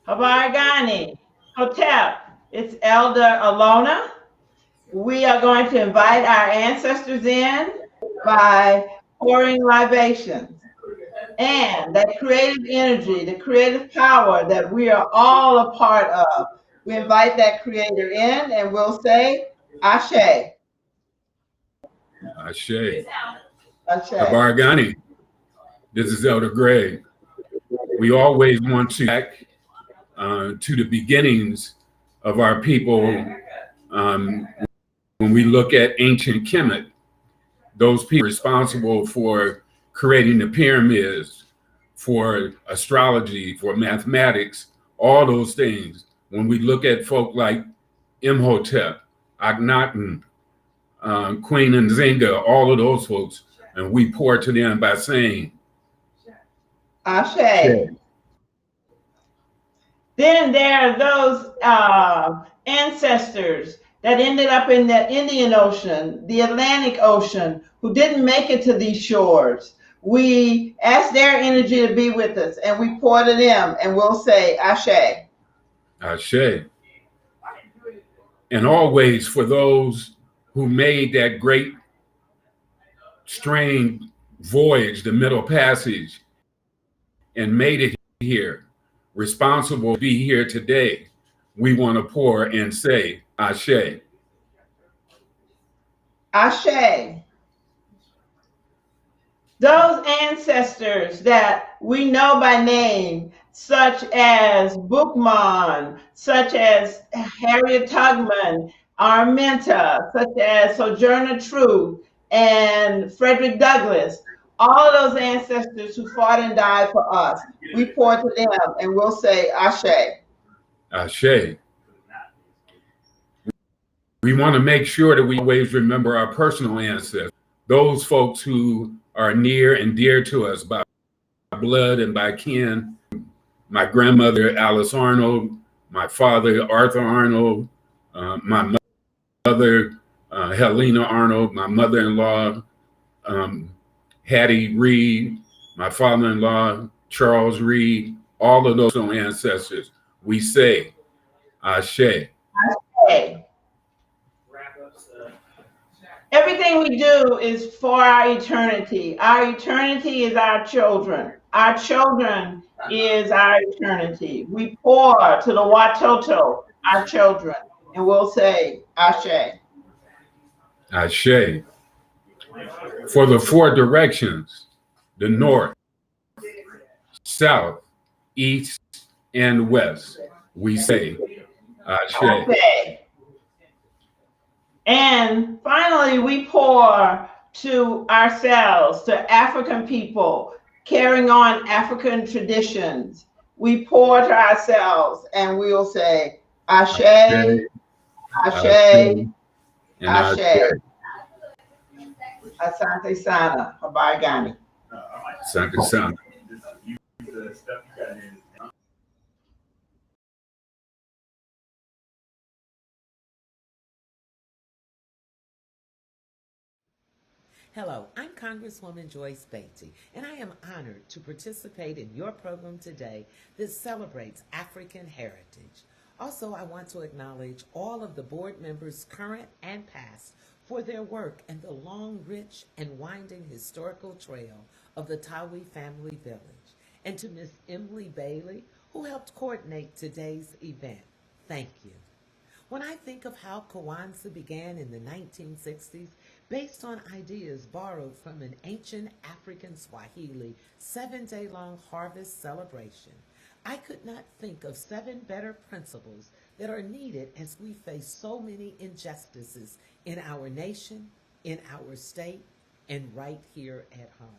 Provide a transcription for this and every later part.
Habargani, Hotep, it's Elder Alona. We are going to invite our ancestors in by pouring libations. And that creative energy, the creative power that we are all a part of, we invite that creator in and we'll say, Ashe, Ashe. Ashe. Habargani. This is Elder Greg. We always want to back to the beginnings of our people. Um, when we look at ancient Kemet, those people responsible for creating the pyramids, for astrology, for mathematics, all those things. When we look at folk like Imhotep, Akhenaten, Queen Nzinga, all of those folks, and we pour to them by saying, Ashe. "Sure." Then there are those ancestors that ended up in the Indian Ocean, the Atlantic Ocean, who didn't make it to these shores. We ask their energy to be with us and we pour to them and we'll say, Ashe. Ashe. And always for those who made that great strange voyage, the Middle Passage, and made it here, responsible to be here today, we want to pour and say, Ashe. Ashe. Those ancestors that we know by name, such as Bookman, such as Harriet Tubman, Arminta, such as Sojourner Truth, and Frederick Douglass, all of those ancestors who fought and died for us, we pour to them and we'll say, Ashe. Ashe. We want to make sure that we always remember our personal ancestors, those folks who are near and dear to us by blood and by kin. My grandmother, Alice Arnold, my father, Arthur Arnold, my mother, Helena Arnold, my mother-in-law, Hattie Reed, my father-in-law, Charles Reed, all of those ancestors. We say, Ashe. Ashe. Everything we do is for our eternity. Our eternity is our children. Our children is our eternity. We pour to the Watoto, our children, and we'll say, Ashe. Ashe. For the four directions, the north, south, east, and west, we say, Ashe. Ashe. And finally, we pour to ourselves, to African people, carrying on African traditions. We pour to ourselves and we'll say, Ashe, Ashe, Ashe, and Ashe. Asante Sana, Habargani. Asante Sana. Hello, I'm Congresswoman Joyce Beatty, and I am honored to participate in your program today that celebrates African heritage. Also, I want to acknowledge all of the board members, current and past, for their work in the long, rich, and winding historical trail of the Tawi family village, and to Miss Emily Bailey, who helped coordinate today's event. Thank you. When I think of how Kwanzaa began in the 1960s, based on ideas borrowed from an ancient African Swahili 7-day long harvest celebration, I could not think of 7 better principles that are needed as we face so many injustices in our nation, in our state, and right here at home.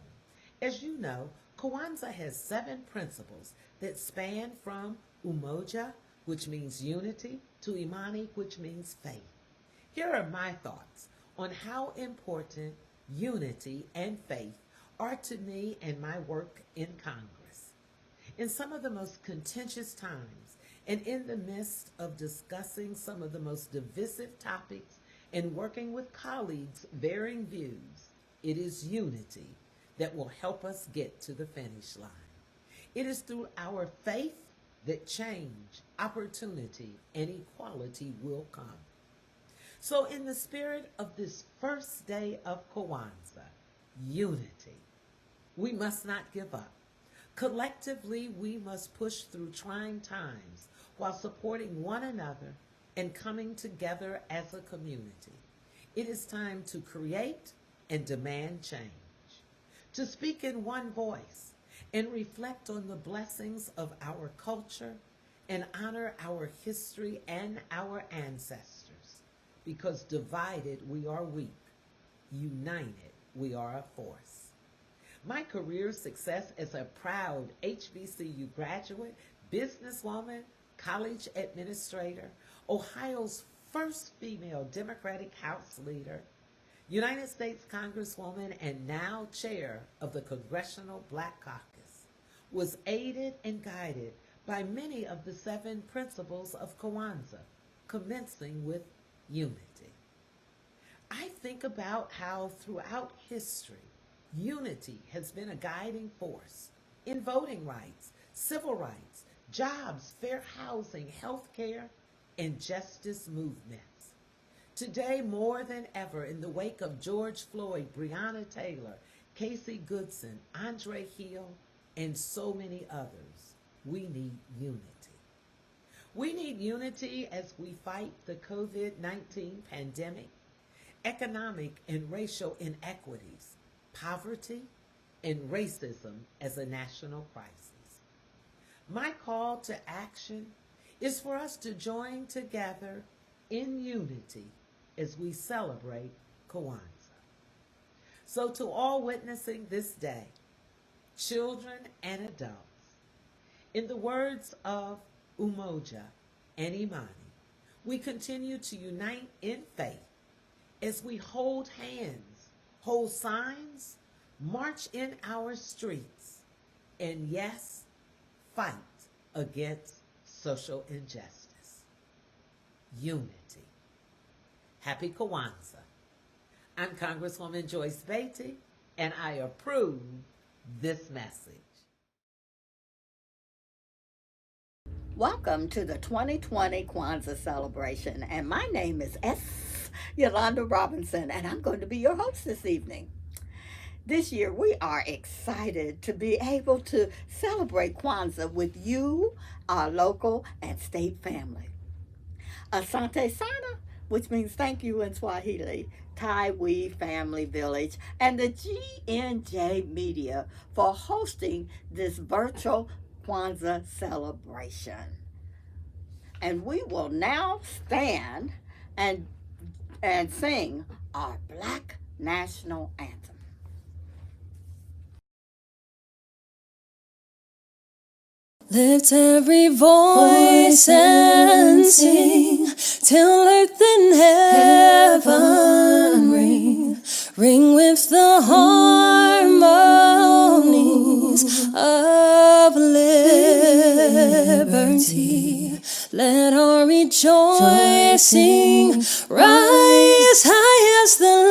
As you know, Kwanzaa has 7 principles that span from umoja, which means unity, to imani, which means faith. Here are my thoughts on how important unity and faith are to me and my work in Congress. In some of the most contentious times, and in the midst of discussing some of the most divisive topics and working with colleagues' varying views, it is unity that will help us get to the finish line. It is through our faith that change, opportunity, and equality will come. So, in the spirit of this first day of Kwanzaa, unity, we must not give up. Collectively, we must push through trying times while supporting one another and coming together as a community. It is time to create and demand change, to speak in one voice and reflect on the blessings of our culture and honor our history and our ancestors. Because divided we are weak, united we are a force. My career success as a proud HBCU graduate, businesswoman, college administrator, Ohio's first female Democratic House leader, United States Congresswoman, and now chair of the Congressional Black Caucus, was aided and guided by many of the 7 principles of Kwanzaa, commencing with unity. I think about how throughout history, unity has been a guiding force in voting rights, civil rights, jobs, fair housing, health care, and justice movements. Today, more than ever, in the wake of George Floyd, Breonna Taylor, Casey Goodson, Andre Hill, and so many others, we need unity. We need unity as we fight the COVID-19 pandemic, economic and racial inequities, poverty, and racism as a national crisis. My call to action is for us to join together in unity as we celebrate Kwanzaa. So to all witnessing this day, children and adults, in the words of Umoja and Imani, we continue to unite in faith as we hold hands, hold signs, march in our streets, and yes, fight against social injustice. Unity. Happy Kwanzaa. I'm Congresswoman Joyce Beatty, and I approve this message. Welcome to the 2020 Kwanzaa celebration, and my name is Yolanda Robinson, and I'm going to be your host this evening. This year, we are excited to be able to celebrate Kwanzaa with you, our local and state family. Asante Sana, which means thank you in Swahili, Thai Family Village, and the GNJ Media for hosting this virtual Kwanzaa celebration. And we will now stand and sing our Black National Anthem. Lift every voice and sing till earth and heaven ring. Ring with the harmonies of liberty. Let our rejoicing rise high as the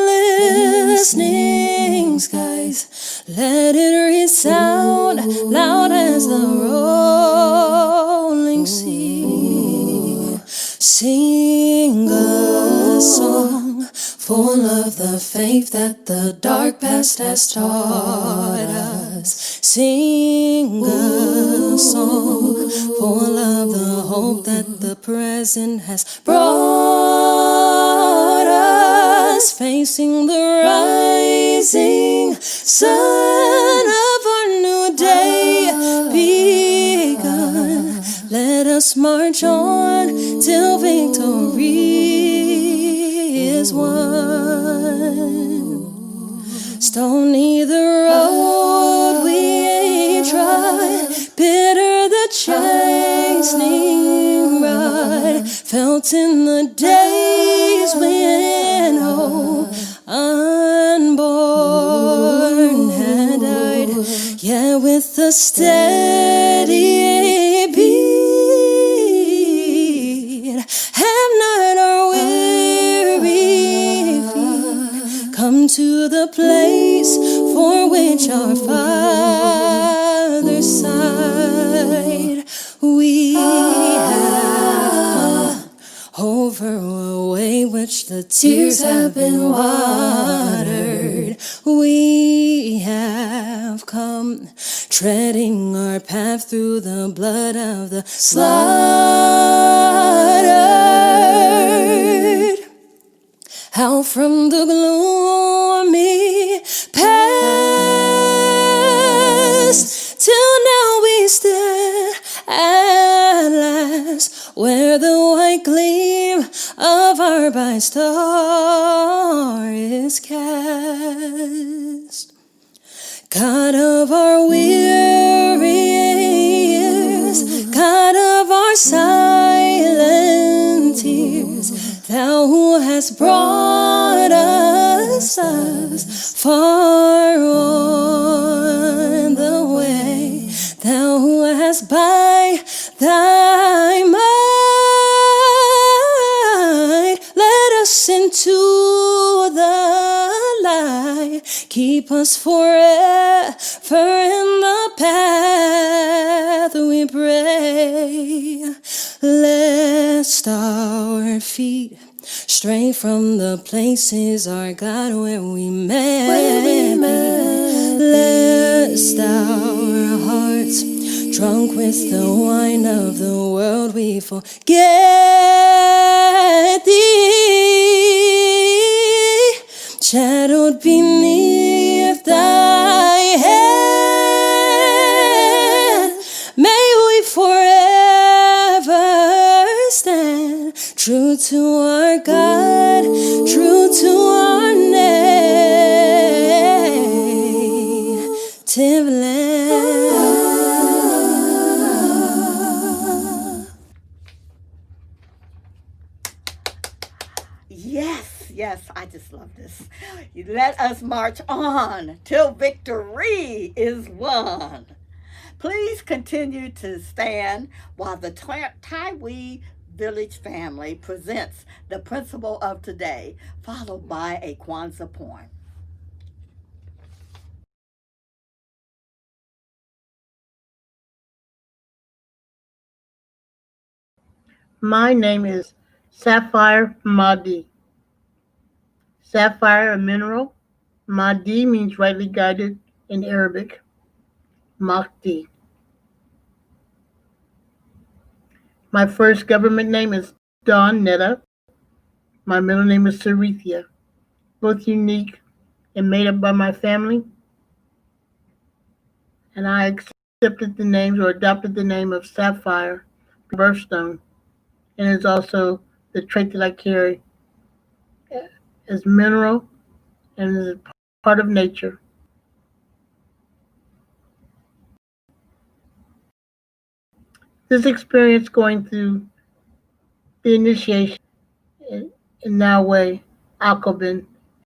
listening skies. Let it resound loud as the rolling sea. Sing a song full of the faith that the dark past has taught us. Sing a song full of the hope that the present has brought us. Facing the rising sun of our new day begun. Let us march on till victory is won. Stony the road we trod, bitter the chastening rod, felt in the days when unborn had died. Yeah, with a steady beat, have not our weary feet come to the place for which our fathers sighed. We church, the tears have been watered. We have come, treading our path through the blood of the slaughtered. Out from the gloomy past, till now we stand at last, where the white gleam of our bright star is cast. God of our weary years, God of our silent tears, Thou who hast brought us far on the way, Thou who hast by Thy might led us into the light, keep us forever in the path we pray, lest our feet stray from the places, our God, where we met. Lest our hearts, drunk with the wine of the world, we forget Thee, shadowed beneath Thy hand. May we forever stand true to our God, true to our native land. Yes, I just love this. You let us march on till victory is won. Please continue to stand while the Taiwi Village family presents the principle of today, followed by a Kwanzaa poem. My name is Sapphire Mahdi. Sapphire, a mineral. Mahdi means rightly guided in Arabic. Mahdi. My first government name is Dawn Netta. My middle name is Sarithia. Both unique and made up by my family. And I accepted the names or adopted the name of Sapphire, birthstone, and is also the trait that I carry as mineral and is part of nature. This experience going through the initiation in Nawe Akobin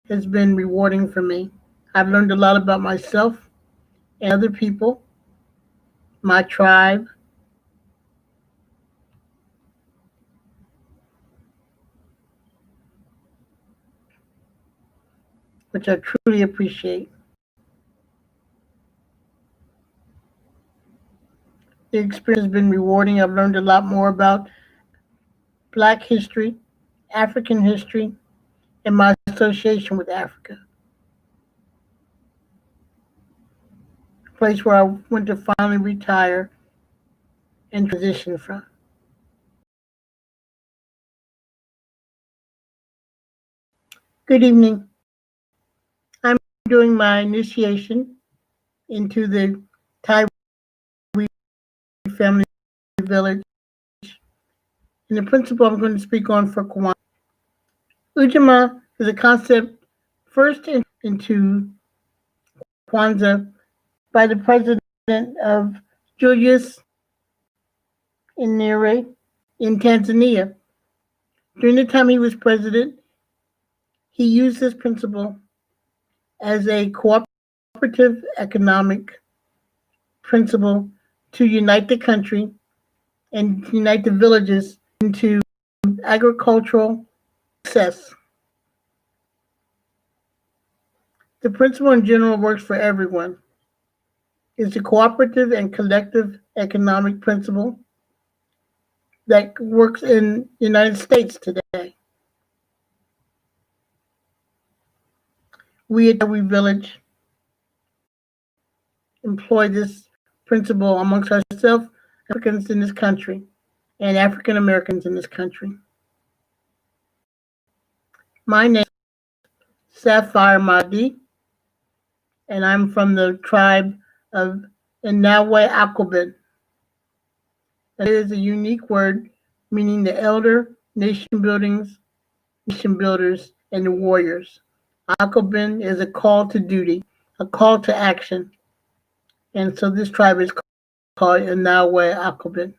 has been rewarding for me. I've learned a lot about myself and other people, my tribe, which I truly appreciate. The experience has been rewarding. I've learned a lot more about Black history, African history, and my association with Africa. A place where I went to finally retire and transition from. Good evening. I'm doing my initiation into the Thai family village. And the principle I'm going to speak on for Kwanzaa. Ujamaa is a concept first into Kwanzaa by the president of Julius Nyerere in Tanzania. During the time he was president, he used this principle as a cooperative economic principle to unite the country and unite the villages into agricultural success. The principle in general works for everyone. It's a cooperative and collective economic principle that works in the United States today. We at We Village employ this principle amongst ourselves, Africans in this country, and African Americans in this country. My name is Sapphire Mahdi, and I'm from the tribe of Inawe Akobin. It is a unique word meaning the elder, nation builders, and the warriors. Akobin is a call to duty, a call to action. And so this tribe is called Inawe Akobin.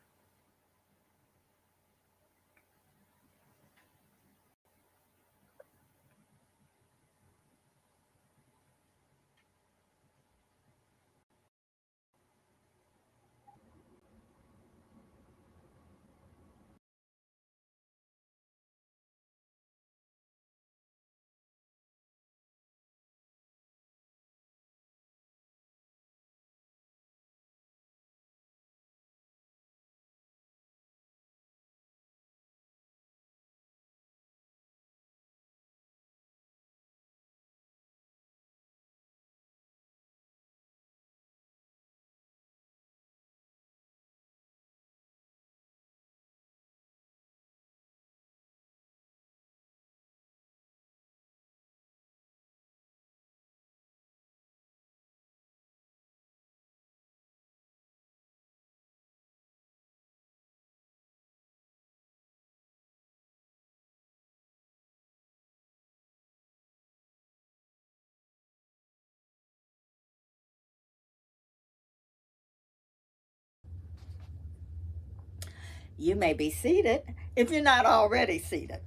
You may be seated if you're not already seated.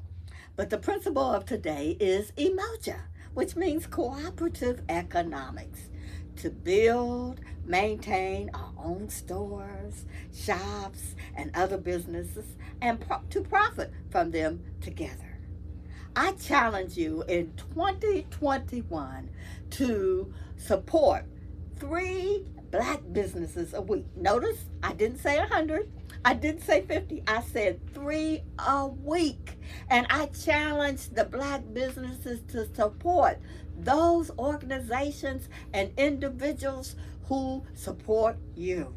But the principle of today is Umoja, which means cooperative economics. To build, maintain our own stores, shops, and other businesses, and to profit from them together. I challenge you in 2021 to support 3 Black businesses a week. Notice I didn't say 100. I didn't say 50. I said 3 a week. And I challenge the Black businesses to support those organizations and individuals who support you.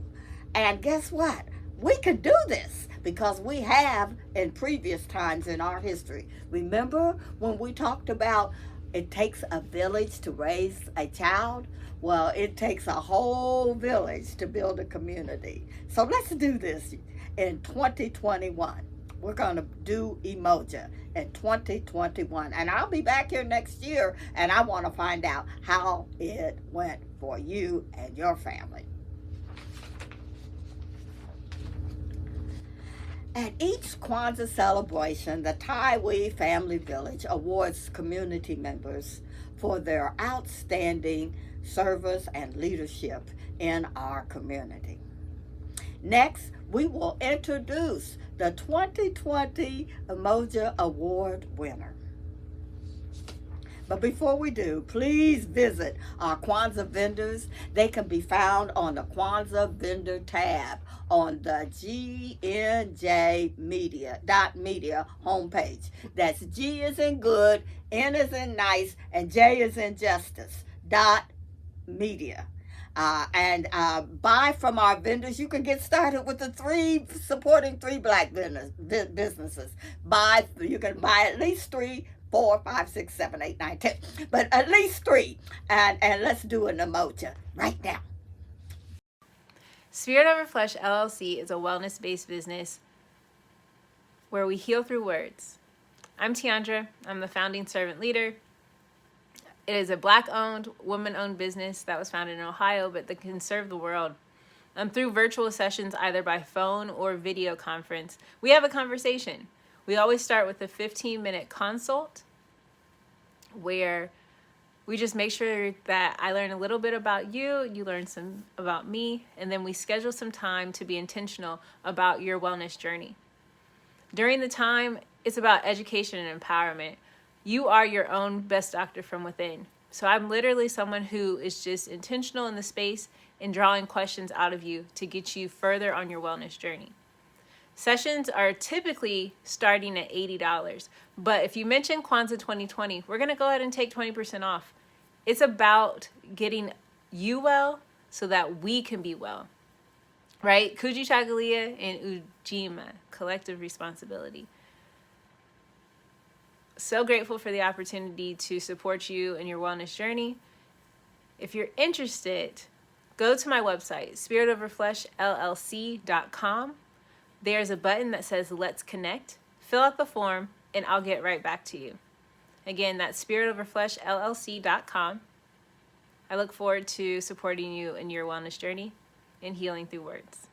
And guess what? We can do this because we have in previous times in our history. Remember when we talked about it takes a village to raise a child? Well, it takes a whole village to build a community. So let's do this in 2021. We're going to do Umoja in 2021. And I'll be back here next year, and I want to find out how it went for you and your family. At each Kwanzaa celebration, the Taiwi Family Village awards community members for their outstanding service and leadership in our community. Next, we will introduce the 2020 Umoja Award winner. But before we do, please visit our Kwanzaa vendors. They can be found on the Kwanzaa vendor tab on the Gye-Nyame Media homepage. That's G is in good, N is in nice, and J is in justice .media. And buy from our vendors. You can get started with supporting 3 Black businesses. You can buy at least 3, 4, 5, 6, 7, 8, 9, 10, but at least 3. And let's do an Umoja right now. Spirit Over Flesh LLC is a wellness-based business where we heal through words. I'm Tiandra. I'm the founding servant leader. It is a Black-owned, woman-owned business that was founded in Ohio, but that can serve the world. Through virtual sessions, either by phone or video conference, we have a conversation. We always start with a 15-minute consult where we just make sure that I learn a little bit about you, you learn some about me, and then we schedule some time to be intentional about your wellness journey. During the time, it's about education and empowerment. You are your own best doctor from within. So I'm literally someone who is just intentional in the space and drawing questions out of you to get you further on your wellness journey. Sessions are typically starting at $80, but if you mention Kwanzaa 2020, we're going to go ahead and take 20% off. It's about getting you well so that we can be well, right? Kuji Chagalia and Ujamaa, collective responsibility. So grateful for the opportunity to support you in your wellness journey. If you're interested, go to my website, spiritoverfleshllc.com. There's a button that says Let's Connect. Fill out the form, and I'll get right back to you. Again, that's spiritoverfleshllc.com. I look forward to supporting you in your wellness journey and healing through words.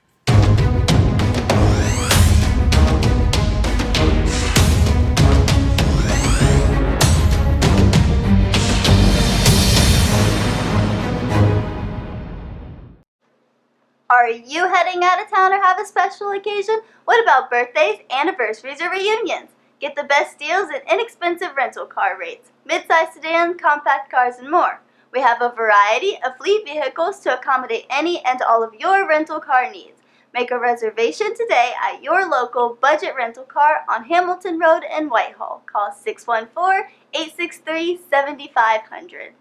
Are you heading out of town or have a special occasion? What about birthdays, anniversaries, or reunions? Get the best deals and inexpensive rental car rates, midsize sedan, compact cars, and more. We have a variety of fleet vehicles to accommodate any and all of your rental car needs. Make a reservation today at your local budget rental car on Hamilton Road in Whitehall. Call 614-863-7500.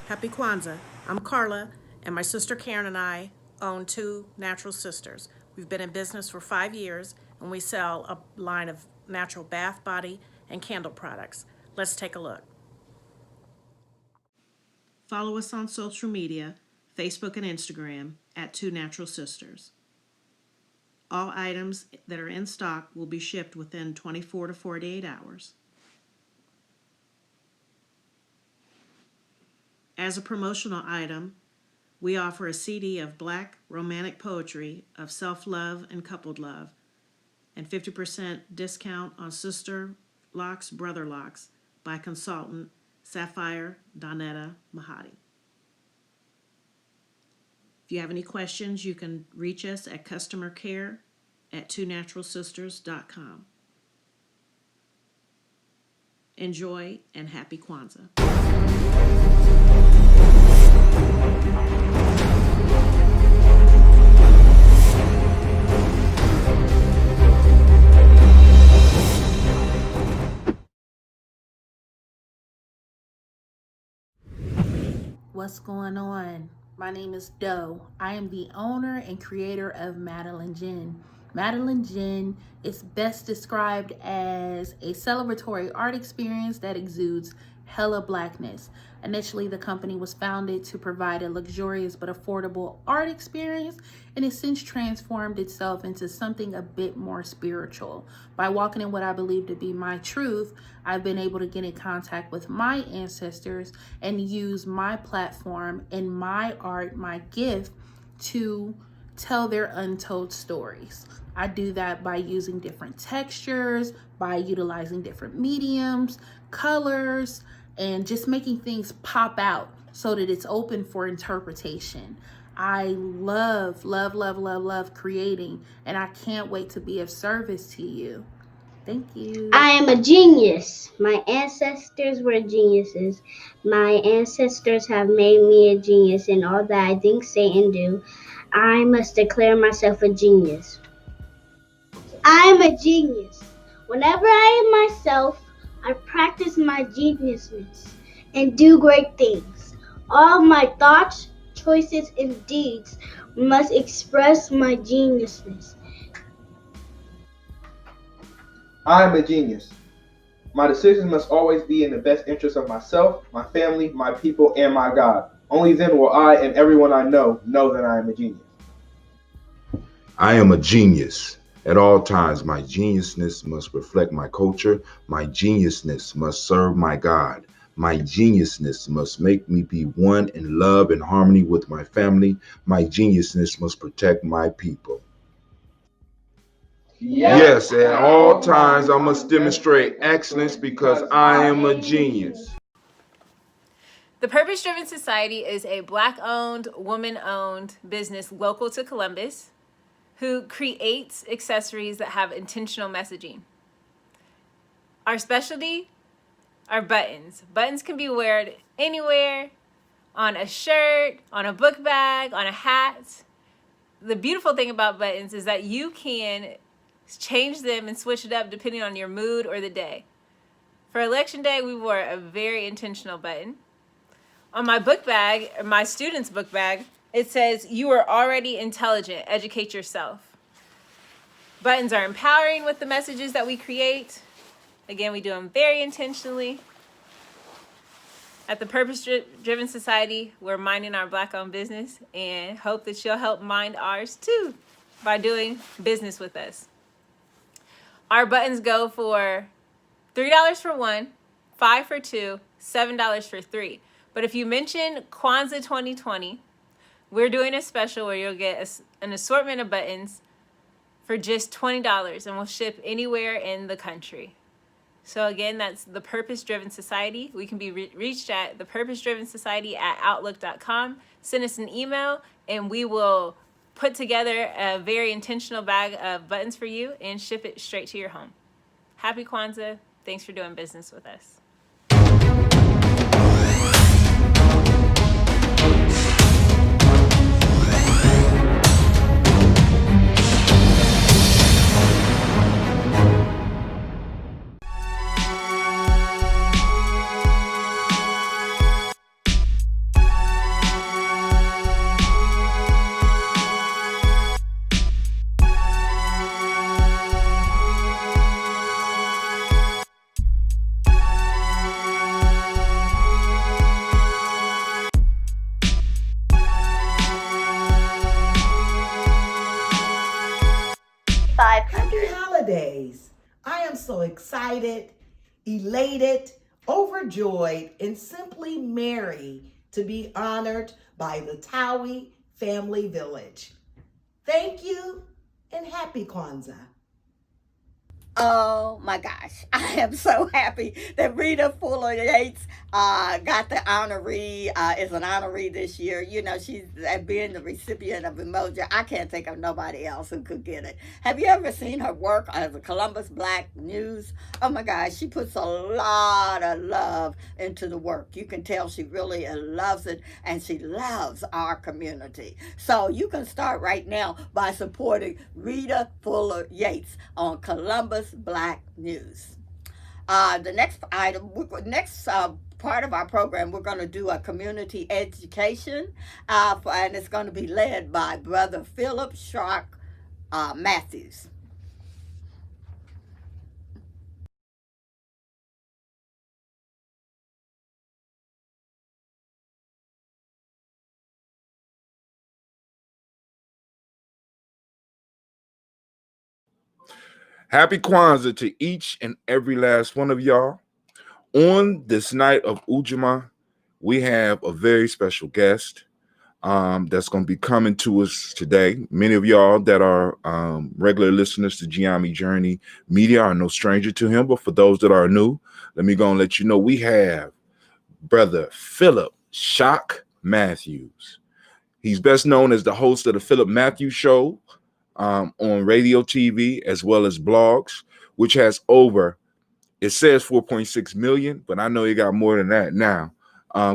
Happy Kwanzaa. I'm Carla, and my sister Karen and I own Two Natural Sisters. We've been in business for 5 years, and we sell a line of natural bath, body, and candle products. Let's take a look. Follow us on social media, Facebook and Instagram, at Two Natural Sisters. All items that are in stock will be shipped within 24 to 48 hours. As a promotional item, we offer a CD of Black romantic poetry of self-love and coupled love, and 50% discount on Sister Locks, Brother Locks by consultant Sapphire Donetta Mahadi. If you have any questions, you can reach us at customercare@twonaturalsisters.com. Enjoy and happy Kwanzaa. What's going on? My name is Doe. I am the owner and creator of Madeline Gin. Madeline Gin is best described as a celebratory art experience that exudes hella blackness. Initially, the company was founded to provide a luxurious but affordable art experience, and it's since transformed itself into something a bit more spiritual. By walking in what I believe to be my truth, I've been able to get in contact with my ancestors and use my platform and my art, my gift, to tell their untold stories. I do that by using different textures, by utilizing different mediums, colors, and just making things pop out so that it's open for interpretation. I love creating, and I can't wait to be of service to you. Thank you. I am a genius. My ancestors were geniuses. My ancestors have made me a genius in all that I think, say, and do. I must declare myself a genius. I am a genius. Whenever I am myself, I practice my geniusness and do great things. All my thoughts, choices, and deeds must express my geniusness. I am a genius. My decisions must always be in the best interest of myself, my family, my people, and my God. Only then will I and everyone I know that I am a genius. I am a genius. At all times, my geniusness must reflect my culture. My geniusness must serve my God. My geniusness must make me be one in love and harmony with my family. My geniusness must protect my people. Yes, at all times I must demonstrate excellence because I am a genius. The Purpose Driven Society is a Black-owned, woman-owned business local to Columbus who creates accessories that have intentional messaging. Our specialty are buttons. Buttons can be worn anywhere, on a shirt, on a book bag, on a hat. The beautiful thing about buttons is that you can change them and switch it up depending on your mood or the day. For election day, we wore a very intentional button. On my book bag, or my student's book bag, it says, "You are already intelligent, educate yourself." Buttons are empowering with the messages that we create. Again, we do them very intentionally. At the Purpose Driven Society, we're minding our Black-owned business and hope that you'll help mind ours too by doing business with us. Our buttons go for $3 for one, $5 for two, $7 for three. But if you mention Kwanzaa 2020, we're doing a special where you'll get an assortment of buttons for just $20, and we'll ship anywhere in the country. So again, that's the Purpose Driven Society. We can be reached at thepurposedrivensociety@outlook.com. Send us an email, and we will put together a very intentional bag of buttons for you and ship it straight to your home. Happy Kwanzaa. Thanks for doing business with us. Happy holidays. I am so excited, elated, overjoyed, and simply merry to be honored by the Tawi Family Village. Thank you and happy Kwanzaa. Oh my gosh, I am so happy that Rita Fuller Yates got the honoree, is an honoree this year. You know, she's being the recipient of emoji. I can't think of nobody else who could get it. Have you ever seen her work as a Columbus Black News? Oh my gosh, she puts a lot of love into the work. You can tell she really loves it, and she loves our community. So you can start right now by supporting Rita Fuller Yates on Columbus Black News. The next item, part of our program, we're going to do a community education, and it's going to be led by Brother Philip Shark Matthews. Happy Kwanzaa to each and every last one of y'all. On this night of Ujamaa, we have a very special guest that's going to be coming to us today. Many of y'all that are regular listeners to Gye-Nyame Journey Media are no stranger to him, but for those that are new, let me go and let you know we have Brother Philip Shark Matthews. He's best known as the host of the Philip Matthews Show on radio, TV, as well as blogs, which has over, it says 4.6 million, but I know you got more than that now,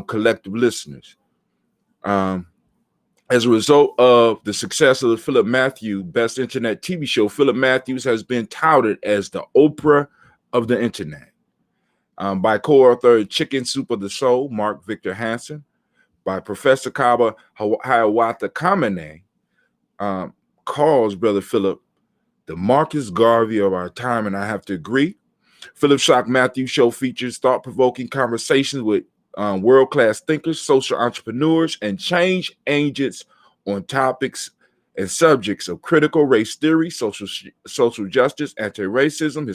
collective listeners. As a result of the success of the Philip Matthews Best Internet TV show, Philip Matthews has been touted as the Oprah of the internet by co-author Chicken Soup of the Soul, Mark Victor Hansen, by Professor Kaba Hiawatha Kamene, calls Brother Philip the Marcus Garvey of our time, and I have to agree. Philip Shark Matthews Show features thought-provoking conversations with world-class thinkers, social entrepreneurs, and change agents on topics and subjects of critical race theory, social justice, anti-racism,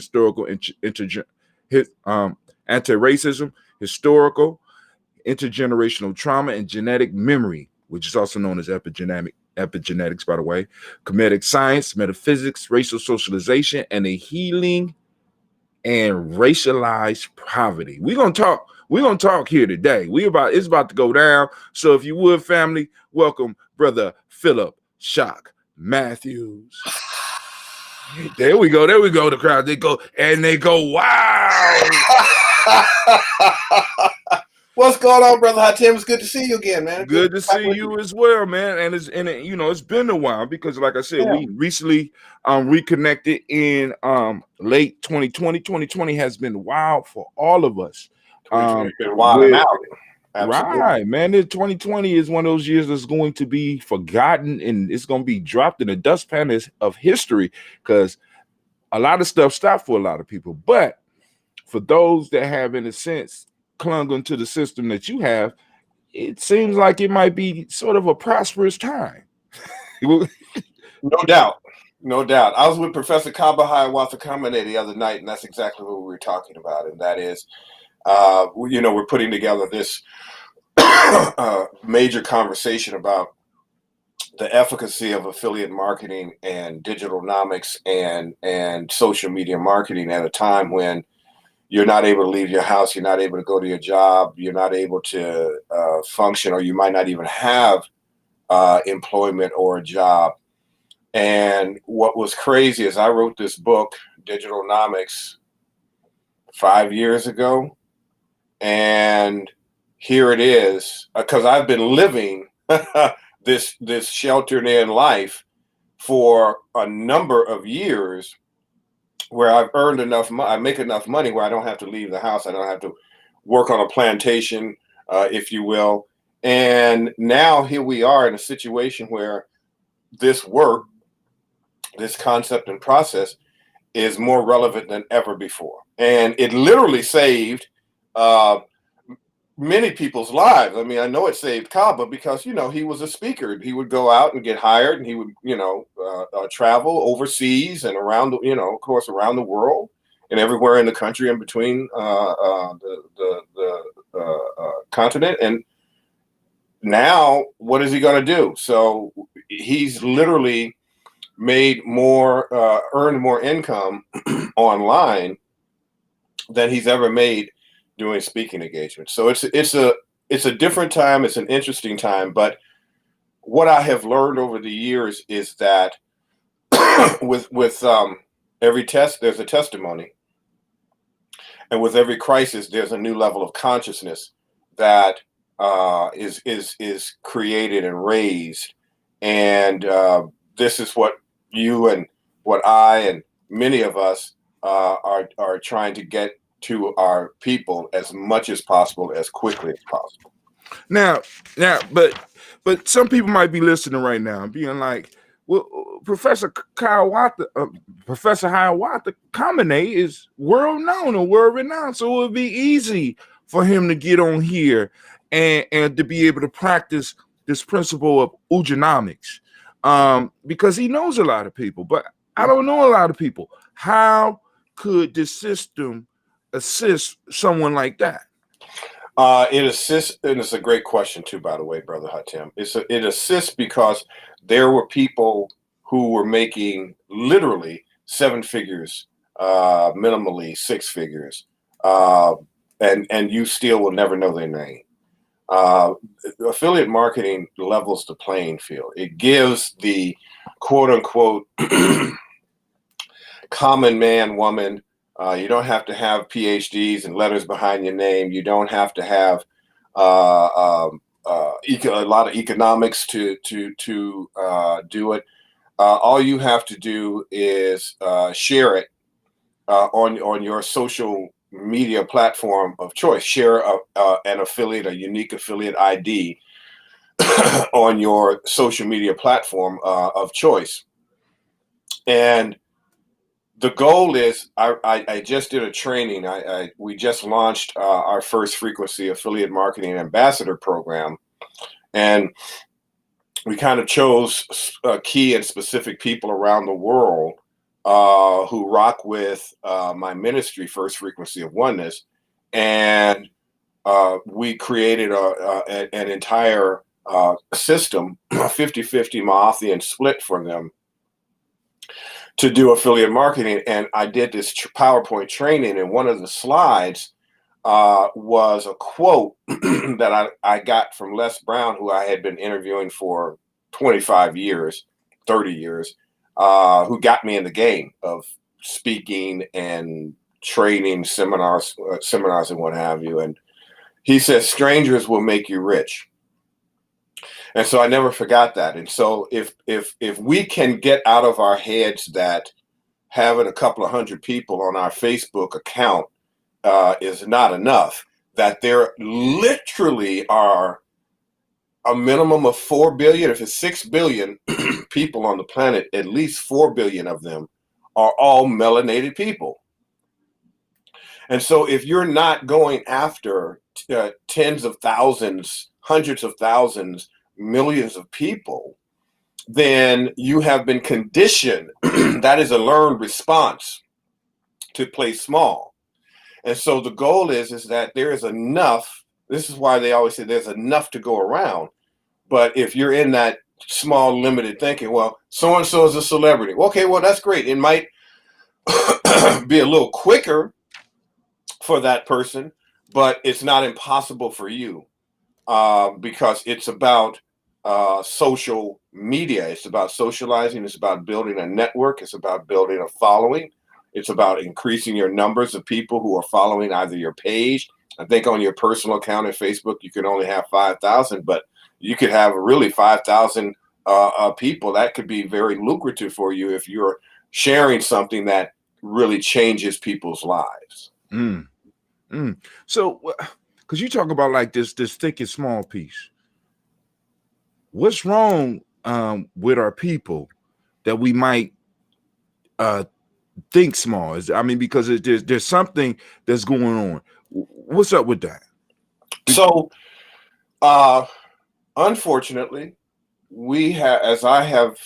anti-racism, historical, intergenerational trauma, and genetic memory, which is also known as epigenetics, by the way, comedic science, metaphysics, racial socialization, and the healing and racialized poverty. We're gonna talk here today. It's about to go down. So if you would, family, welcome Brother Philip Shark Matthews. There we go. The crowd, they go, wow. What's going on, Brother Hatim? It's good to see you again, man. Good to see you as well, man. And it's been a while because, like I said, we recently reconnected in late 2020. 2020 has been wild for all of us. 2020 has been wild and out. Absolutely. Right, man. 2020 is one of those years that's going to be forgotten, and it's going to be dropped in the dustpan of history because a lot of stuff stopped for a lot of people. But for those that have, in a sense, clung onto the system that you have, it seems like it might be sort of a prosperous time. No doubt. No doubt. I was with Professor Kaba Hiawatha Kamene the other night, and that's exactly what we were talking about. And that is, we're putting together this major conversation about the efficacy of affiliate marketing and digitalnomics and social media marketing at a time when you're not able to leave your house, you're not able to go to your job, you're not able to function, or you might not even have employment or a job. And what was crazy is I wrote this book, Digitalnomics, 5 years ago. And here it is, because I've been living this sheltered in life for a number of years where I've earned enough money, I make enough money where I don't have to leave the house. I don't have to work on a plantation, if you will. And now here we are in a situation where this work, this concept and process is more relevant than ever before. And it literally saved many people's lives. I mean, I know it saved Kaba because, he was a speaker. He would go out and get hired, and he would, travel overseas and around, of course, around the world and everywhere in the country in between the continent. And now what is he going to do? So he's literally made more, earned more income online than he's ever made doing speaking engagements. So it's a different time. It's an interesting time. But what I have learned over the years is that with every test, there's a testimony, and with every crisis, there's a new level of consciousness that is created and raised. And this is what you and what I and many of us are trying to get to our people as much as possible, as quickly as possible. Now, but some people might be listening right now and being like, well, Professor Hiawatha Kamene is world known or world renowned, so it would be easy for him to get on here and to be able to practice this principle of Ujanomics, because he knows a lot of people, but I don't know a lot of people. How could the system assist someone like that? It assists, and it's a great question too, by the way, Brother Hatim. It assists because there were people who were making literally 7 figures, minimally 6 figures, and you still will never know their name. Affiliate marketing levels the playing field. It gives the quote unquote common man, woman. You don't have to have PhDs and letters behind your name. You don't have to have a lot of economics to do it. All you have to do is share it on your social media platform of choice. Share an affiliate, a unique affiliate ID on your social media platform of choice. And the goal is, I just did a training. We just launched our first frequency affiliate marketing ambassador program, and we kind of chose key and specific people around the world who rock with my ministry, First Frequency of Oneness, and we created an entire system, 50-50 Maathian split for them to do affiliate marketing. And I did this PowerPoint training, and one of the slides was a quote that I got from Les Brown, who I had been interviewing for 25 years, 30 years, who got me in the game of speaking and training, seminars and what have you. And He says, strangers will make you rich. And so I never forgot that. And so if we can get out of our heads that having a couple of hundred people on our Facebook account is not enough, that there literally are a minimum of 4 billion, if it's 6 billion people on the planet, at least 4 billion of them are all melanated people. And so if you're not going after tens of thousands, hundreds of thousands, millions of people, then you have been conditioned. That is a learned response to play small. And so the goal is that there is enough. This is why they always say there's enough to go around. But if you're in that small, limited thinking, well, so-and-so is a celebrity. Okay, well, that's great. It might be a little quicker for that person, but it's not impossible for you because it's about social media. It's about socializing. It's about building a network. It's about building a following. It's about increasing your numbers of people who are following either your page. I think on your personal account at Facebook, you can only have 5,000, but you could have really 5,000 people. That could be very lucrative for you if you're sharing something that really changes people's lives. So, because you talk about like this thick and small piece, what's wrong with our people that we might think small? I mean, because there's something that's going on. What's up with that? So, unfortunately, we have, as I have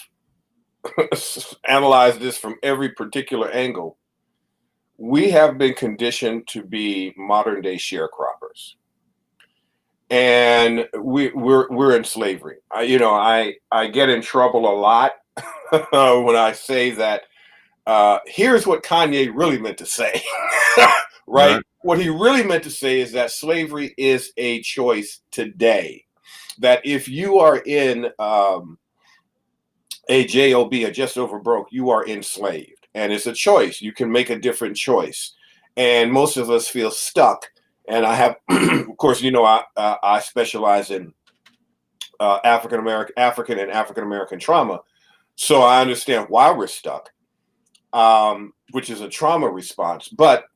analyzed this from every particular angle, we have been conditioned to be modern day sharecroppers, and we're in slavery. I get in trouble a lot when I say that. Here's what Kanye really meant to say, right? What he really meant to say is that slavery is a choice today. That if you are in a JOB, a just over broke, you are enslaved. And it's a choice. You can make a different choice. And most of us feel stuck. And I have, of course, I specialize in African and African American trauma. So I understand why we're stuck, which is a trauma response. But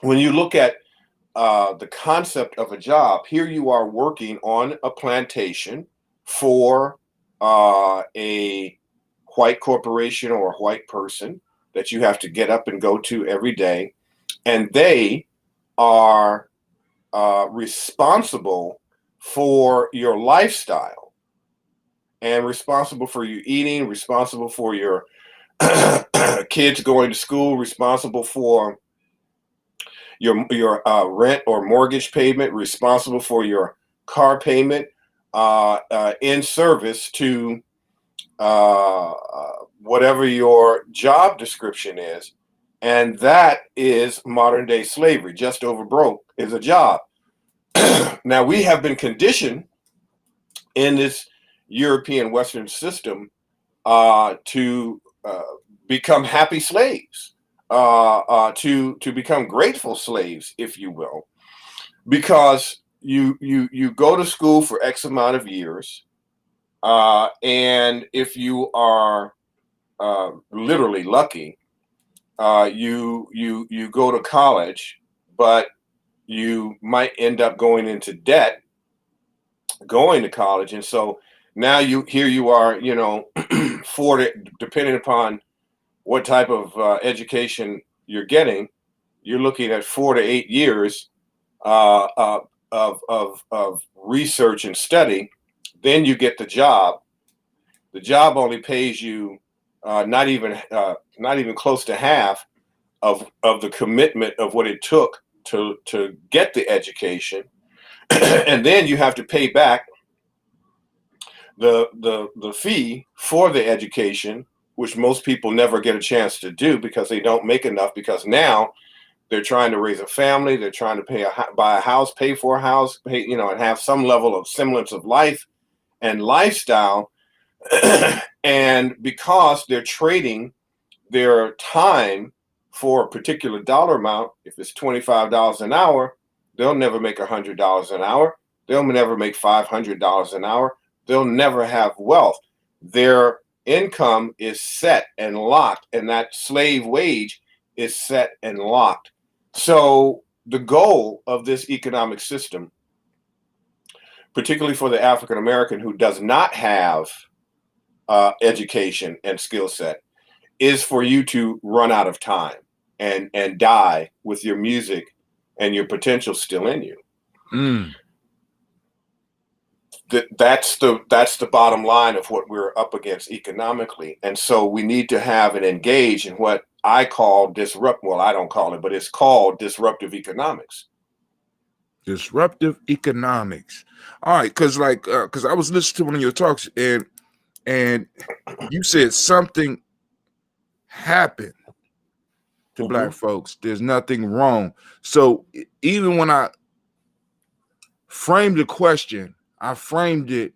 when you look at the concept of a job, here you are working on a plantation for a white corporation or a white person that you have to get up and go to every day. And they are responsible for your lifestyle and responsible for you eating, responsible for your kids going to school, responsible for your rent or mortgage payment, responsible for your car payment, in service to whatever your job description is. And that is modern day slavery. Just over broke is a job. Now, we have been conditioned in this European Western system to become happy slaves, to become grateful slaves, if you will, because you go to school for X amount of years, and if you are literally lucky, you go to college, but you might end up going into debt going to college. And so now you are, 40, depending upon what type of education you're getting, you're looking at 4 to 8 years of research and study. Then you get the job. The job only pays you not even close to half of the commitment of what it took to get the education. And then you have to pay back the fee for the education, which most people never get a chance to do because they don't make enough, because now they're trying to raise a family, they're trying to buy a house, pay for a house, and have some level of semblance of life and lifestyle. And because they're trading their time for a particular dollar amount, if it's $25 an hour, They'll never make $100 an hour. They'll never make $500 an hour. They'll never have wealth. Their income is set and locked, and that slave wage is set and locked. So the goal of this economic system, particularly for the African American who does not have education and skill set, is for you to run out of time and die with your music and your potential still in you. That's the bottom line of what we're up against economically. And so we need to have and engage in what I call I don't call it, but it's called disruptive economics. Disruptive economics. All right, because I was listening to one of your talks, and you said something happened to Black folks. There's nothing wrong. So even when I framed the question, I framed it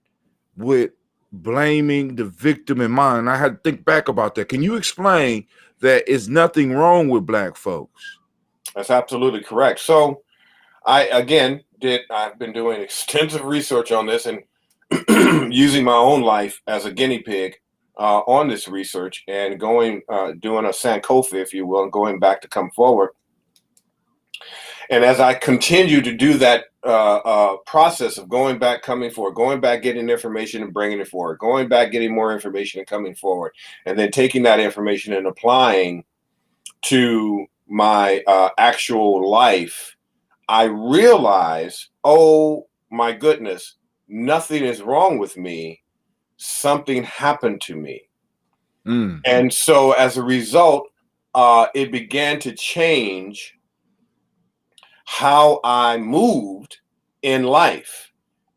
with blaming the victim in mind. I had to think back about that. Can you explain that it's nothing wrong with Black folks? That's absolutely correct. So I've been doing extensive research on this and using my own life as a guinea pig on this research and doing a Sankofa, if you will, and going back to come forward. And as I continue to do that process of going back, coming forward, going back, getting information and bringing it forward, going back, getting more information and coming forward, and then taking that information and applying to my actual life, I realize, oh my goodness, nothing is wrong with me. Something happened to me. And so as a result, it began to change how I moved in life.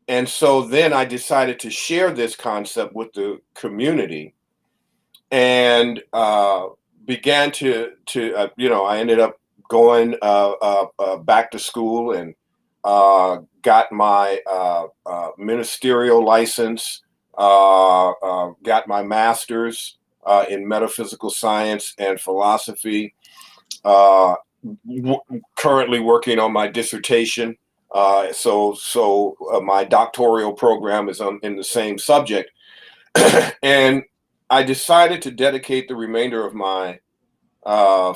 And so then I decided to share this concept with the community and began to I ended up going back to school and got my ministerial license, got my master's in metaphysical science and philosophy, currently working on my dissertation. So my doctoral program is in the same subject. And I decided to dedicate the remainder of my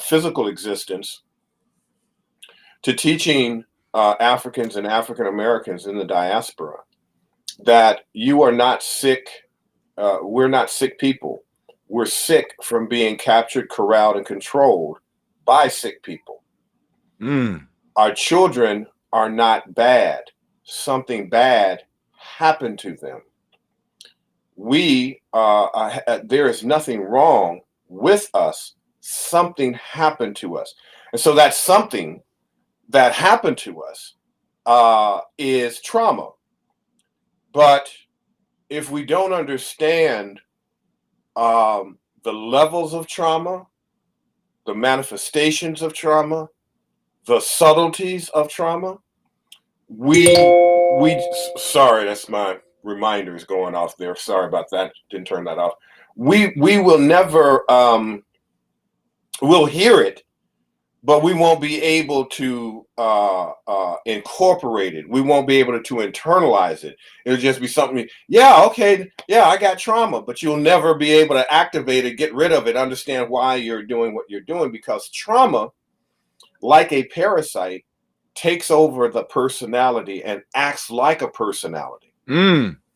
physical existence to teaching Africans and African Americans in the diaspora that you are not sick. We're not sick people. We're sick from being captured, corralled, and controlled by sick people. Our children are not bad. Something bad happened to them. There is nothing wrong with us. Something happened to us. And so that something that happened to us is trauma. But if we don't understand the levels of trauma, the manifestations of trauma, the subtleties of trauma, sorry, that's my reminders going off there. Sorry about that. Didn't turn that off. We will never, we'll hear it, but we won't be able to incorporate it. We won't be able to internalize it. It'll just be something, okay, I got trauma, but you'll never be able to activate it, get rid of it, understand why you're doing what you're doing, because trauma, like a parasite, takes over the personality and acts like a personality.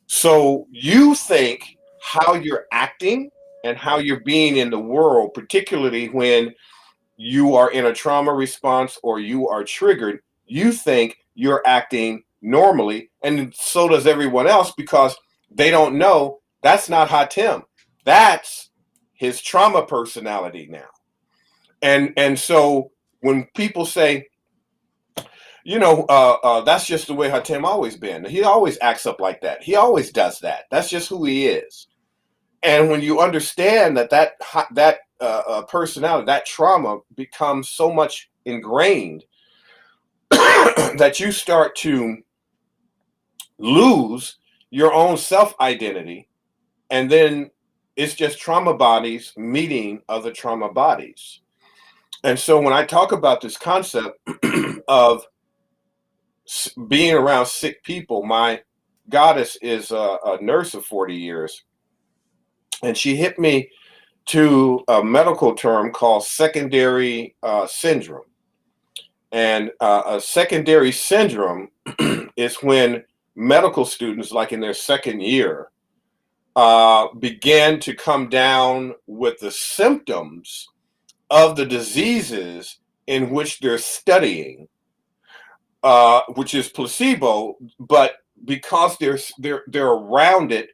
So you think how you're acting and how you're being in the world, particularly when you are in a trauma response or you are triggered, you think you're acting normally, and so does everyone else, because they don't know that's not Hatem. That's his trauma personality now. And so when people say, that's just the way Hatem always been. He always acts up like that. He always does that. That's just who he is. And when you understand that personality, that trauma becomes so much ingrained that you start to lose your own self-identity, and then it's just trauma bodies meeting other trauma bodies. And so when I talk about this concept of being around sick people. My goddess is a nurse of 40 years, and she hit me to a medical term called secondary syndrome. And a secondary syndrome is when medical students, like in their second year, began to come down with the symptoms of the diseases in which they're studying, which is placebo, but because they're around it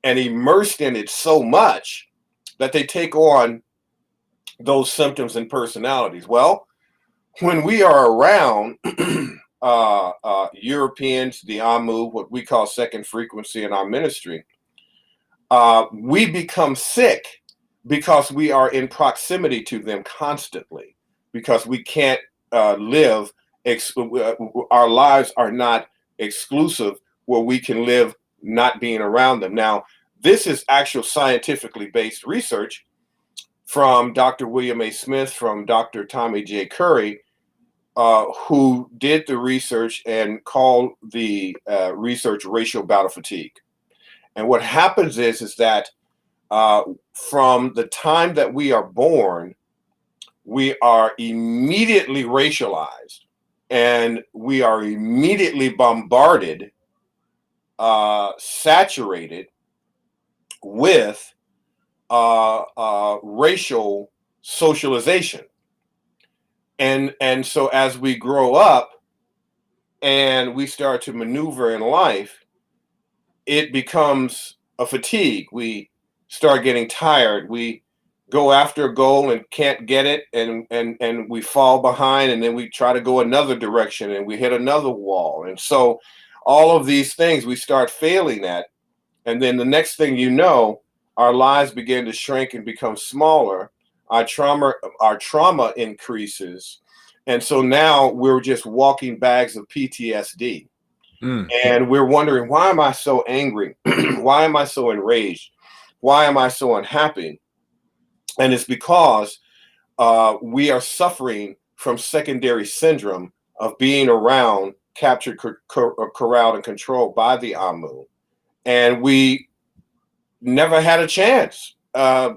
and immersed in it so much that they take on those symptoms and personalities. Well, when we are around Europeans, the Amu, what we call second frequency in our ministry, we become sick because we are in proximity to them constantly, because we can't live, our lives are not exclusive where we can live not being around them. Now, this is actual scientifically based research from Dr. William A. Smith, from Dr. Tommy J. Curry, who did the research and called the research racial battle fatigue. And what happens is that from the time that we are born, we are immediately racialized, and we are immediately bombarded, saturated with racial socialization. And so as we grow up and we start to maneuver in life, it becomes a fatigue. We start getting tired. We go after a goal and can't get it, and we fall behind, and then we try to go another direction and we hit another wall. And so all of these things we start failing at. And then the next thing you know, our lives begin to shrink and become smaller. Our trauma increases. And so now we're just walking bags of PTSD. And we're wondering, why am I so angry? Why am I so enraged? Why am I so unhappy? And it's because we are suffering from secondary syndrome of being around, captured, corralled, and controlled by the Amu. And we never had a chance.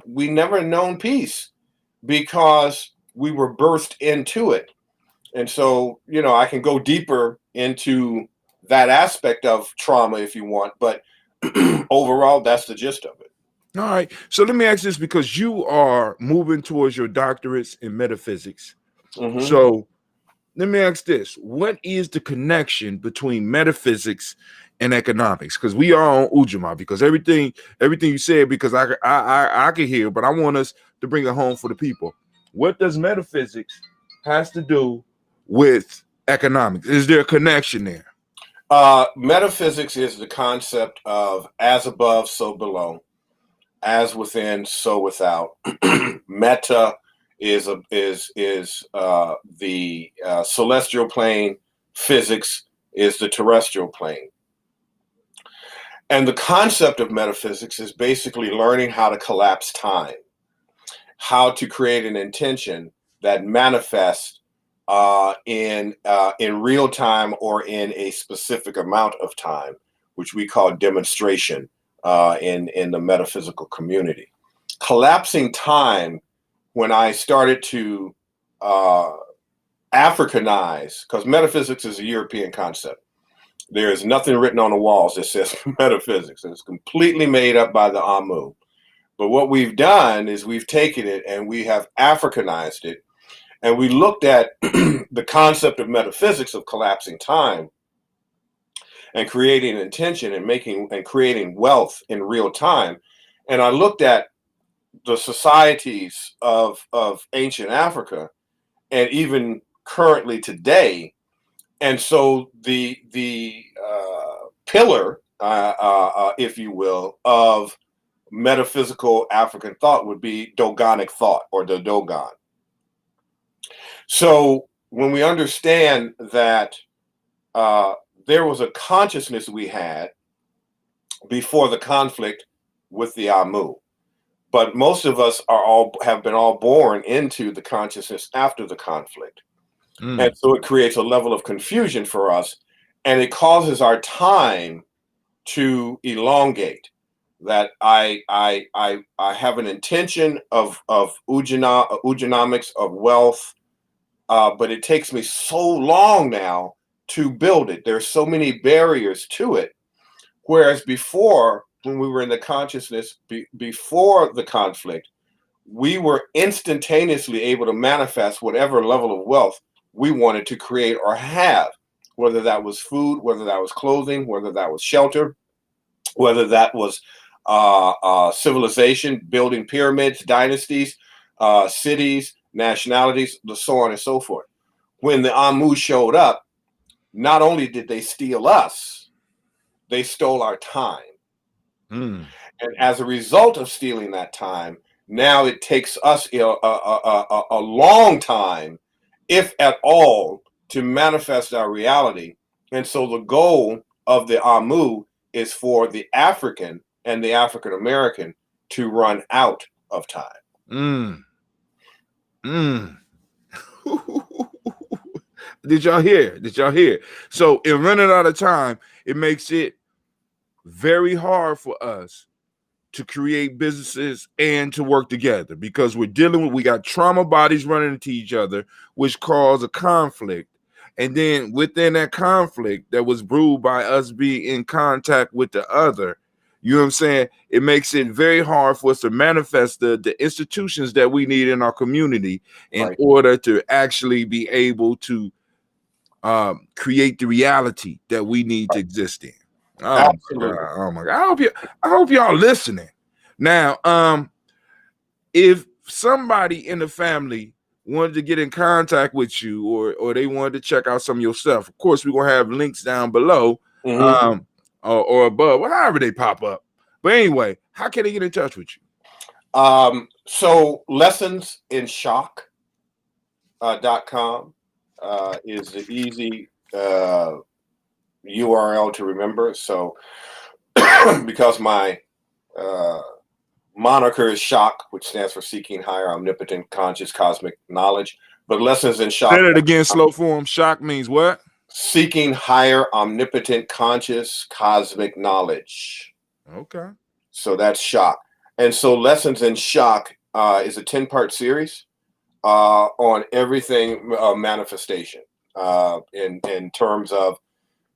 We never known peace because we were birthed into it. And so, you know, I can go deeper into that aspect of trauma if you want, but overall, that's the gist of it. All right. So let me ask this, because you are moving towards your doctorates in metaphysics. So let me ask this. What is the connection between metaphysics and economics? Because we are on Ujamaa, because everything you said, because I can hear, but I want us to bring it home for the people. What does metaphysics has to do with economics? Is there a connection there? Metaphysics is the concept of as above, so below, as within, so without. Meta is the celestial plane. Physics is the terrestrial plane. And the concept of metaphysics is basically learning how to collapse time, how to create an intention that manifests in real time or in a specific amount of time, which we call demonstration in the metaphysical community. Collapsing time, when I started to Africanize, because metaphysics is a European concept. There is nothing written on the walls that says metaphysics. It's completely made up by the Amu. But what we've done is we've taken it and we have Africanized it. And we looked at the concept of metaphysics of collapsing time and creating intention and creating wealth in real time. And I looked at the societies of ancient Africa and even currently today. And so the pillar, if you will, of metaphysical African thought would be Dogonic thought, or the Dogon. So when we understand that there was a consciousness we had before the conflict with the Amu, but most of us have been born into the consciousness after the conflict. And so it creates a level of confusion for us and it causes our time to elongate. That I have an intention of Ujanomics, of wealth, but it takes me so long now to build it. There's so many barriers to it. Whereas before, when we were in the consciousness before the conflict, we were instantaneously able to manifest whatever level of wealth we wanted to create or have, whether that was food, whether that was clothing, whether that was shelter, whether that was civilization, building pyramids, dynasties, cities, nationalities, so on and so forth. When the Amu showed up, not only did they steal us, they stole our time. And as a result of stealing that time, now it takes us a long time, if at all, to manifest our reality. And so the goal of the Amu is for the African and the African American to run out of time. Did y'all hear? Did y'all hear? So in running out of time, it makes it very hard for us to create businesses and to work together, because we got trauma bodies running into each other, which cause a conflict. And then within that conflict that was brewed by us being in contact with the other, you know what I'm saying? It makes it very hard for us to manifest the institutions that we need in our community in order to actually be able to create the reality that we need to exist in. Oh my God. Oh my God. I hope y'all listening. Now, if somebody in the family wanted to get in contact with you, or they wanted to check out some of your stuff, of course, we're gonna have links down below, or above, however they pop up. But anyway, how can they get in touch with you? So lessonsinshock.com is the easy URL to remember. So because my moniker is Shock, which stands for Seeking Higher Omnipotent Conscious Cosmic Knowledge. But Lessons in Shock. Say it again, slow form. Shock means what? Seeking Higher Omnipotent Conscious Cosmic Knowledge. Okay. So that's Shock. And so Lessons in Shock is a 10-part series on everything manifestation in terms of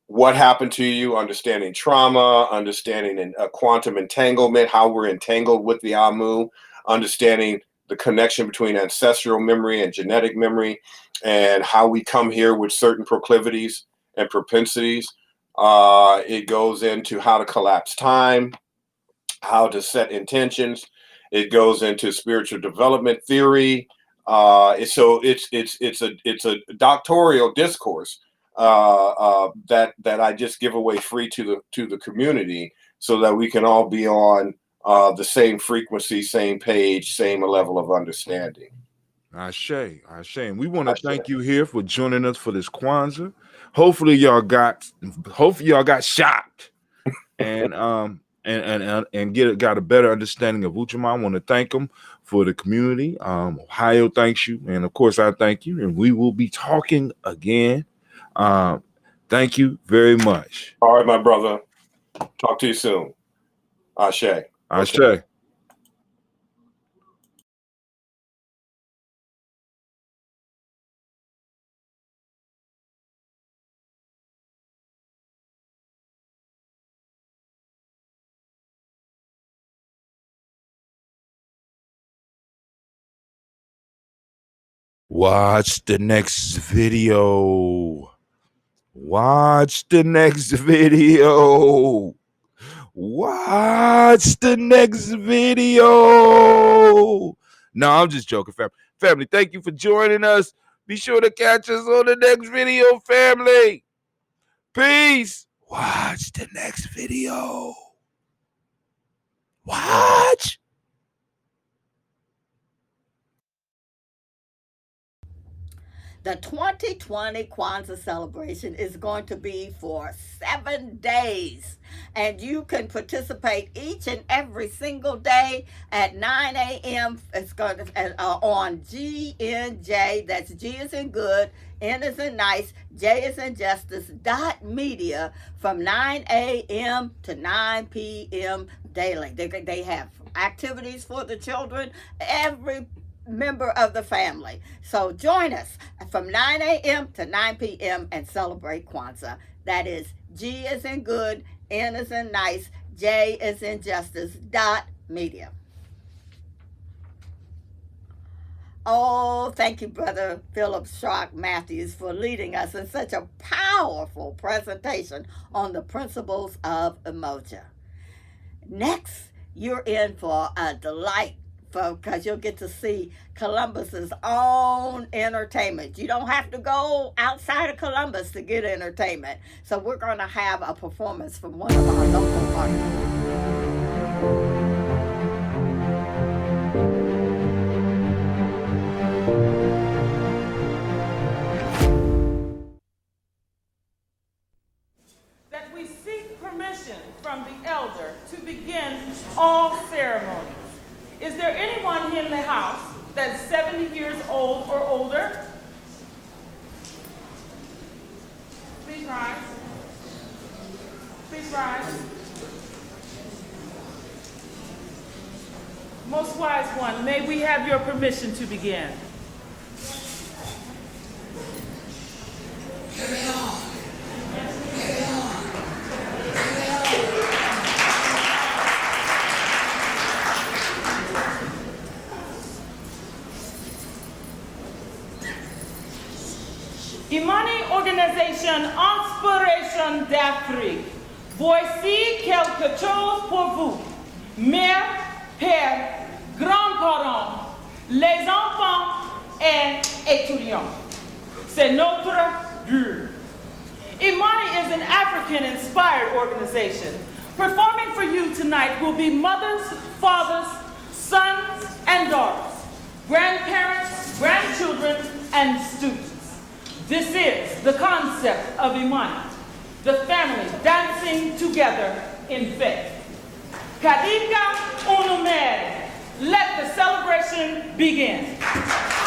what happened to you, understanding trauma, understanding quantum entanglement, how we're entangled with the Amu, understanding the connection between ancestral memory and genetic memory, and how we come here with certain proclivities and propensities. It goes into how to collapse time, how to set intentions. It goes into spiritual development theory. So it's a doctoral discourse that I just give away free to the community, so that we can all be on the same frequency, same page, same level of understanding. Ashe. And we want to thank you here for joining us for this Kwanzaa. Hopefully y'all got shocked and got a better understanding of Ujamaa. I want to thank them for the community. Ohio thanks you, and of course I thank you, and we will be talking again. Thank you very much. All right, my brother. Talk to you soon. Ashe. Ashe. Watch the next video. Watch the next video. Watch the next video. No, I'm just joking, family. Family, thank you for joining us. Be sure to catch us on the next video, family. Peace. Watch the next video. Watch. The 2020 Kwanzaa celebration is going to be for 7 days, and you can participate each and every single day at 9 a.m. It's going to on GNJ. That's G is in good, N is in nice, J is in justice. Media from 9 a.m. to 9 p.m. daily. They have activities for the children. Every member of the family. So join us from 9 a.m. to 9 p.m. and celebrate Kwanzaa. That is G is in good, N is in nice, J is in justice, media. Oh, thank you, Brother Philip Schrock Matthews, for leading us in such a powerful presentation on the principles of emoja. Next, you're in for a delight, because you'll get to see Columbus's own entertainment. You don't have to go outside of Columbus to get entertainment. So we're going to have a performance from one of our local artists. That we seek permission from the elder to begin all ceremonies. Is there anyone in the house that's 70 years old or older? Please rise. Please rise. Most wise one, may we have your permission to begin? Imani Organisation Inspiration d'Afrique, voici quelque chose pour vous, mères, pères, grands-parents, les enfants et étudiants. C'est notre but. Imani is an African-inspired organization. Performing for you tonight will be mothers, fathers, sons, and daughters, grandparents, grandchildren, and students. This is the concept of Imani, the family dancing together in faith. Kadika Unumere, let the celebration begin. Bye.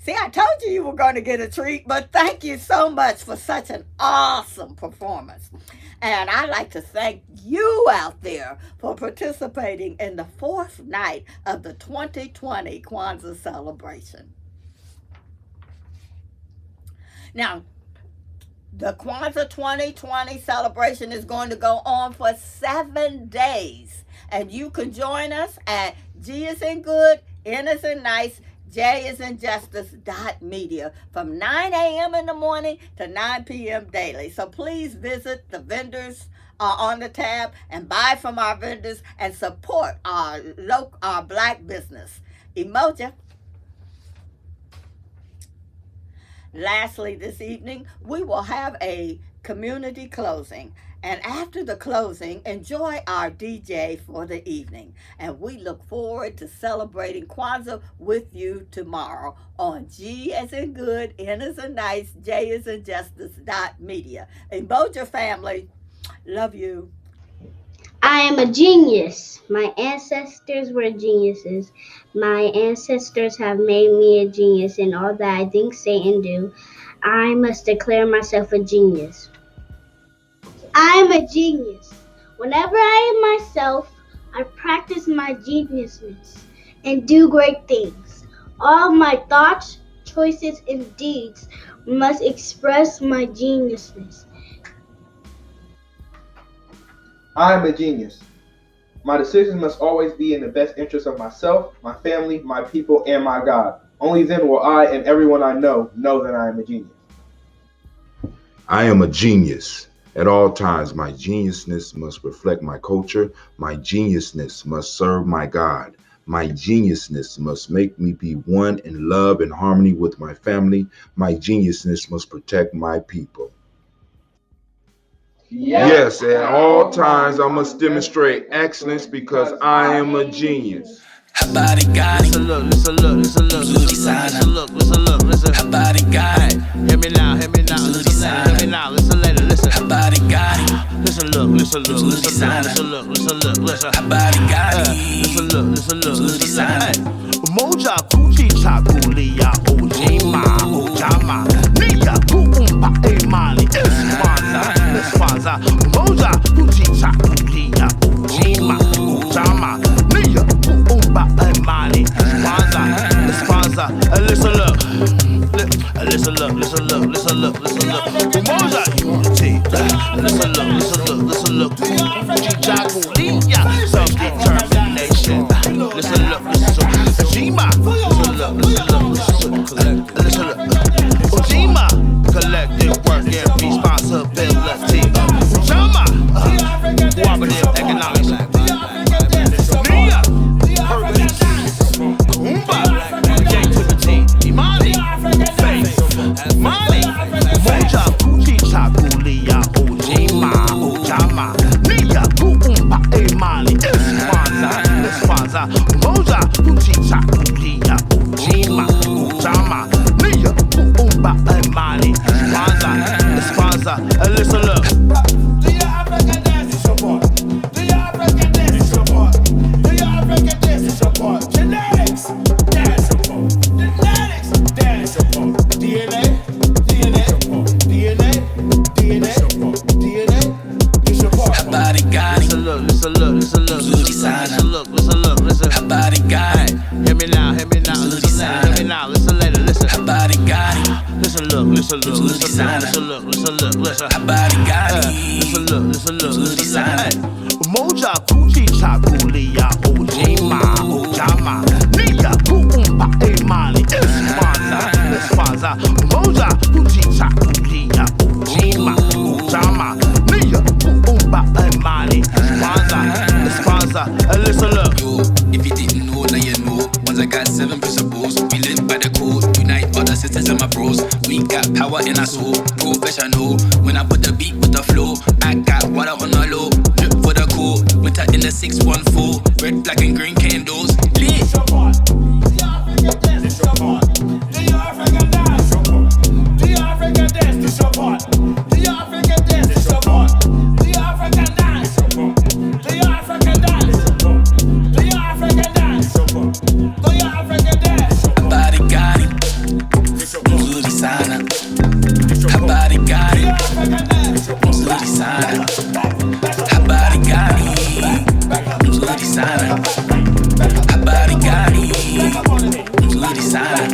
See, I told you you were going to get a treat, but thank you so much for such an awesome performance. And I'd like to thank you out there for participating in the fourth night of the 2020 Kwanzaa celebration. Now, the Kwanzaa 2020 celebration is going to go on for 7 days. And you can join us at G is in good, N is in nice, J is in justice.media from 9 a.m. in the morning to 9 p.m. daily. So please visit the vendors on the tab and buy from our vendors and support our Black business. Emoji. Lastly, this evening, we will have a community closing. And after the closing, enjoy our DJ for the evening. And we look forward to celebrating Kwanzaa with you tomorrow on G as in good, N as in nice, J as in justice.media. Emoji family, love you. I am a genius. My ancestors were geniuses. My ancestors have made me a genius in all that I think, say, and do. I must declare myself a genius. I am a genius. Whenever I am myself, I practice my geniusness and do great things. All my thoughts, choices, and deeds must express my geniusness. I am a genius. My decisions must always be in the best interest of myself, my family, my people, and my God. Only then will I and everyone I know that I am a genius. I am a genius. At all times, my geniusness must reflect my culture. My geniusness must serve my God. My geniusness must make me be one in love and harmony with my family. My geniusness must protect my people. Yes, at all times, I must demonstrate excellence because I am a genius. Habari gani? Listen, look. Nzuri sana. Listen. Habari gani? Hear me now. Nzuri sana. Hear me now. Listen later. Listen. Habari gani? Listen, look. Nzuri sana. Listen. Habari gani? Listen, look. Nzuri sana. Moja kuchicha kulia Ujamaa, Ujamaa. Nia kuumba imani Kwanzaa. Moja kuchicha kulia Ujamaa, Ujamaa. Nia kuumba imani Kwanzaa. Listen, look. Listen, look. Moja unity. Listen, look. Kuchicha kulia self-determination. Listen, look. Ujamaa, listen, Ujamaa, collective work and responsibility. Ujamaa, cooperative economics. Nia, purpose. Kuumba, creativity. Imani, faith. Mali, moja kuchicha kulia Ujamaa. Nia kuumba imani Kwanzaa. Moja kuchicha kulia Ujamaa. Nia kuumba imani Kwanzaa. Listen, look. Do your African dance support? Do your African dance support? Do your African dance support? Genetics, dance support. Genetics, dance support. DNA, you support. Habari gani? Listen, look. Nzuri sana. Listen. Habari gani? Hear me now. Nzuri sana. Hear me now. Listen later. Listen. Habari gani? Listen, look. Nzuri sana. Listen. Habari gani? sana. Habari gani? Nzuri sana. Habari gani? Nzuri sana.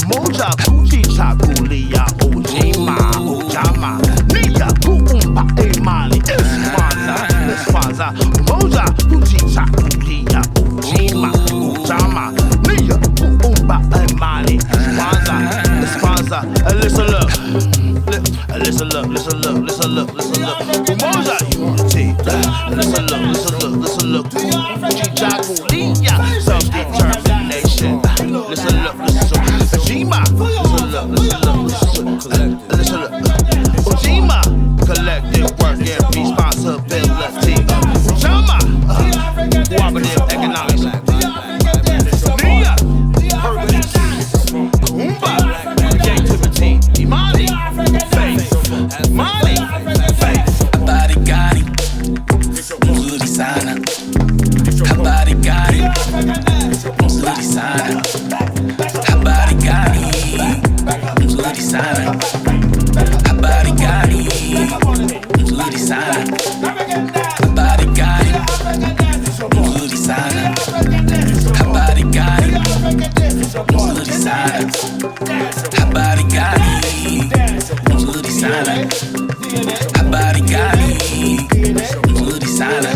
Moja kuchicha kulia Ujamaa Ujamaa Nia kuumba imani Kwanzaa Moja kuchicha kulia Ujamaa Ujamaa Nia kuumba imani Kwanzaa listen up listen up listen up listen up listen up Moja unity listen up kuchicha kulia self-determination listen up Ujamaa, listen up. Ujamaa, collective work and responsibility. Ujamaa, cooperative economics. Nia, purpose. Kuumba, creativity. Imani, faith. Money, faith. Habari gani? Nzuri sana. Habari gani? Nzuri sana. Habari gani? Nzuri sana. Habari gani? Nzuri sana. Habari gani? Nzuri sana. Habari gani? Nzuri sana. Habari gani? Nzuri sana. Habari gani? Nzuri sana.